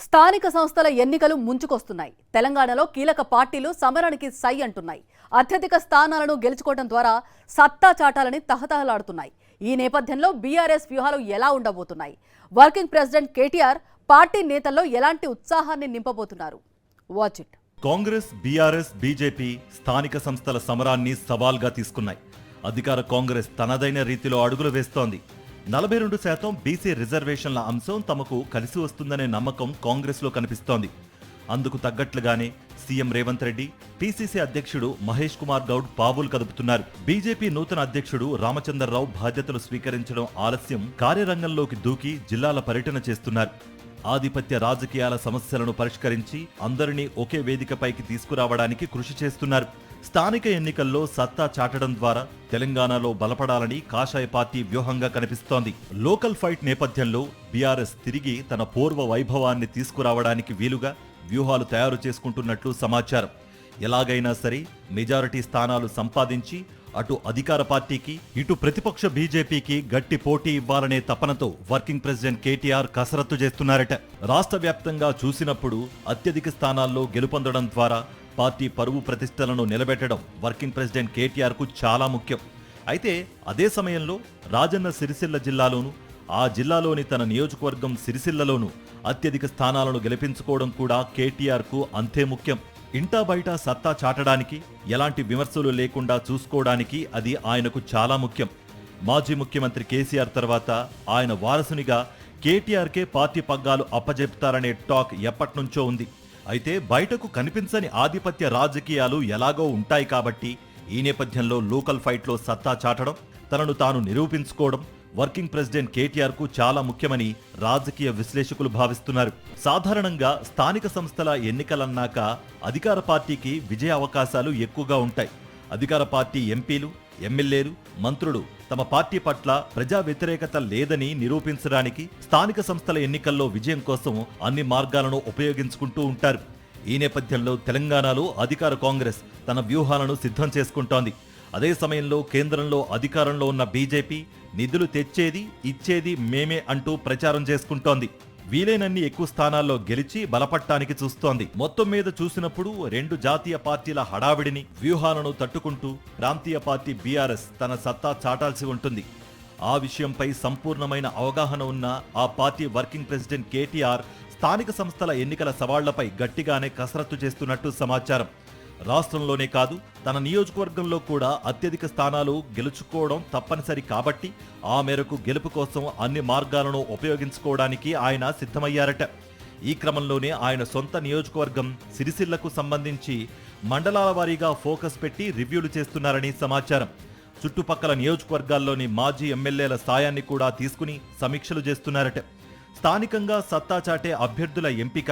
స్థానిక సంస్థల ఎన్నికలు ముంచుకొస్తున్నాయి. తెలంగాణలో కీలక పార్టీలు సమరానికి సై అంటున్నాయి. అత్యధిక స్థానాలను గెలుచుకోవడం ద్వారా సత్తా చాటాలని తహతహలాడుతున్నాయి. ఈ నేపథ్యంలో బీఆర్ఎస్ వ్యూహాలు ఎలా ఉండబోతున్నాయి? వర్కింగ్ ప్రెసిడెంట్ కేటీఆర్ పార్టీ నేతల్లో ఎలాంటి ఉత్సాహాన్ని నింపబోతున్నారు? Watch it. Congress, BRS, BJP స్థానిక సంస్థల సమరాన్ని సవాల్గా తీసుకున్నాయి. అధికార కాంగ్రెస్ తనదైన రీతిలో అడుగులు వేస్తోంది. 42% బీసీ రిజర్వేషన్ల అంశం తమకు కలిసి వస్తుందనే నమ్మకం కాంగ్రెస్లో కనిపిస్తోంది. అందుకు తగ్గట్లుగానే సీఎం రేవంత్ రెడ్డి, పీసీసీ అధ్యక్షుడు మహేష్ కుమార్ గౌడ్ పావులు కదుపుతున్నారు. బీజేపీ నూతన అధ్యక్షుడు రామచంద్రరావు బాధ్యతలు స్వీకరించడం ఆలస్యం కార్యరంగంలోకి దూకి జిల్లాల పర్యటన చేస్తున్నారు. ఆధిపత్య రాజకీయాల సమస్యలను పరిష్కరించి అందరినీ ఒకే వేదికపైకి తీసుకురావడానికి కృషి చేస్తున్నారు. స్థానిక ఎన్నికల్లో సత్తా చాటడం ద్వారా తెలంగాణలో బలపడాలని కాషాయ పార్టీ వ్యూహంగా కనిపిస్తోంది. లోకల్ ఫైట్ నేపథ్యంలో బీఆర్ఎస్ తిరిగి తన పూర్వ వైభవాన్ని తీసుకురావడానికి వీలుగా వ్యూహాలు తయారు చేసుకుంటున్నట్లు సమాచారం. ఎలాగైనా సరే మెజారిటీ స్థానాలు సంపాదించి అటు అధికార పార్టీకి, ఇటు ప్రతిపక్ష బీజేపీకి గట్టి పోటీ ఇవ్వాలనే తపనతో వర్కింగ్ ప్రెసిడెంట్ కేటీఆర్ కసరత్తు చేస్తున్నారట. రాష్ట్ర వ్యాప్తంగా చూసినప్పుడు అత్యధిక స్థానాల్లో గెలుపొందడం ద్వారా పార్టీ పరువు ప్రతిష్టలను నిలబెట్టడం వర్కింగ్ ప్రెసిడెంట్ కేటీఆర్ కు చాలా ముఖ్యం. అయితే అదే సమయంలో రాజన్న సిరిసిల్ల జిల్లాలోను, ఆ జిల్లాలోని తన నియోజకవర్గం సిరిసిల్లలోనూ అత్యధిక స్థానాలను గెలిపించుకోవడం కూడా కేటీఆర్ కు అంతే ముఖ్యం. ఇంటా బయట సత్తా చాటడానికి, ఎలాంటి విమర్శలు లేకుండా చూసుకోవడానికి అది ఆయనకు చాలా ముఖ్యం. మాజీ ముఖ్యమంత్రి కేసీఆర్ తర్వాత ఆయన వారసునిగా కేటీఆర్కే పార్టీ పగ్గాలు అప్పజెప్తారనే టాక్ ఎప్పట్నుంచో ఉంది. అయితే బయటకు కనిపించని ఆధిపత్య రాజకీయాలు ఎలాగో ఉంటాయి కాబట్టి ఈ నేపథ్యంలో లోకల్ ఫైట్లో సత్తా చాటడం, తనను తాను నిరూపించుకోవడం వర్కింగ్ ప్రెసిడెంట్ కేటీఆర్ కు చాలా ముఖ్యమని రాజకీయ విశ్లేషకులు భావిస్తున్నారు. సాధారణంగా స్థానిక సంస్థల ఎన్నికలన్నాక అధికార పార్టీకి విజయ అవకాశాలు ఎక్కువగా ఉంటాయి. అధికార పార్టీ ఎంపీలు, ఎమ్మెల్యేలు, మంత్రులు తమ పార్టీ పట్ల ప్రజా వ్యతిరేకత లేదని నిరూపించడానికి స్థానిక సంస్థల ఎన్నికల్లో విజయం కోసం అన్ని మార్గాలను ఉపయోగించుకుంటూ ఉంటారు. ఈ నేపథ్యంలో తెలంగాణలో అధికార కాంగ్రెస్ తన వ్యూహాలను సిద్ధం చేసుకుంటోంది. అదే సమయంలో కేంద్రంలో అధికారంలో ఉన్న బీజేపీ నిధులు తెచ్చేది, ఇచ్చేది మేమే అంటూ ప్రచారం చేసుకుంటోంది. వీలైనన్ని ఎక్కువ స్థానాల్లో గెలిచి బలపట్టానికి చూస్తోంది. మొత్తం మీద చూసినప్పుడు రెండు జాతీయ పార్టీల హడావిడిని, వ్యూహాలను తట్టుకుంటూ ప్రాంతీయ పార్టీ బీఆర్ఎస్ తన సత్తా చాటాల్సి ఉంటుంది. ఆ విషయంపై సంపూర్ణమైన అవగాహన ఉన్న ఆ పార్టీ వర్కింగ్ ప్రెసిడెంట్ కేటీఆర్ స్థానిక సంస్థల ఎన్నికల సవాళ్లపై గట్టిగానే కసరత్తు చేస్తున్నట్టు సమాచారం. రాష్ట్రంలోనే కాదు, తన నియోజకవర్గంలో కూడా అత్యధిక స్థానాలు గెలుచుకోవడం తప్పనిసరి కాబట్టి ఆ మేరకు గెలుపు కోసం అన్ని మార్గాలను ఉపయోగించుకోవడానికి ఆయన సిద్ధమయ్యారట. ఈ క్రమంలోనే ఆయన సొంత నియోజకవర్గం సిరిసిల్లకు సంబంధించి మండలాల వారీగా ఫోకస్ పెట్టి రివ్యూలు చేస్తున్నారని సమాచారం. చుట్టుపక్కల నియోజకవర్గాల్లోని మాజీ ఎమ్మెల్యేల సాయాన్ని కూడా తీసుకుని సమీక్షలు చేస్తున్నారట. స్థానికంగా సత్తా చాటే అభ్యర్థుల ఎంపిక,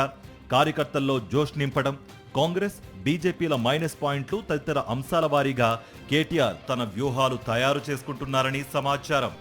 కార్యకర్తల్లో జోష్ నింపడం, కాంగ్రెస్, బీజేపీల మైనస్ పాయింట్లు తదితర అంశాల వారీగా కేటీఆర్ తన వ్యూహాలు తయారు చేసుకుంటున్నారని సమాచారం.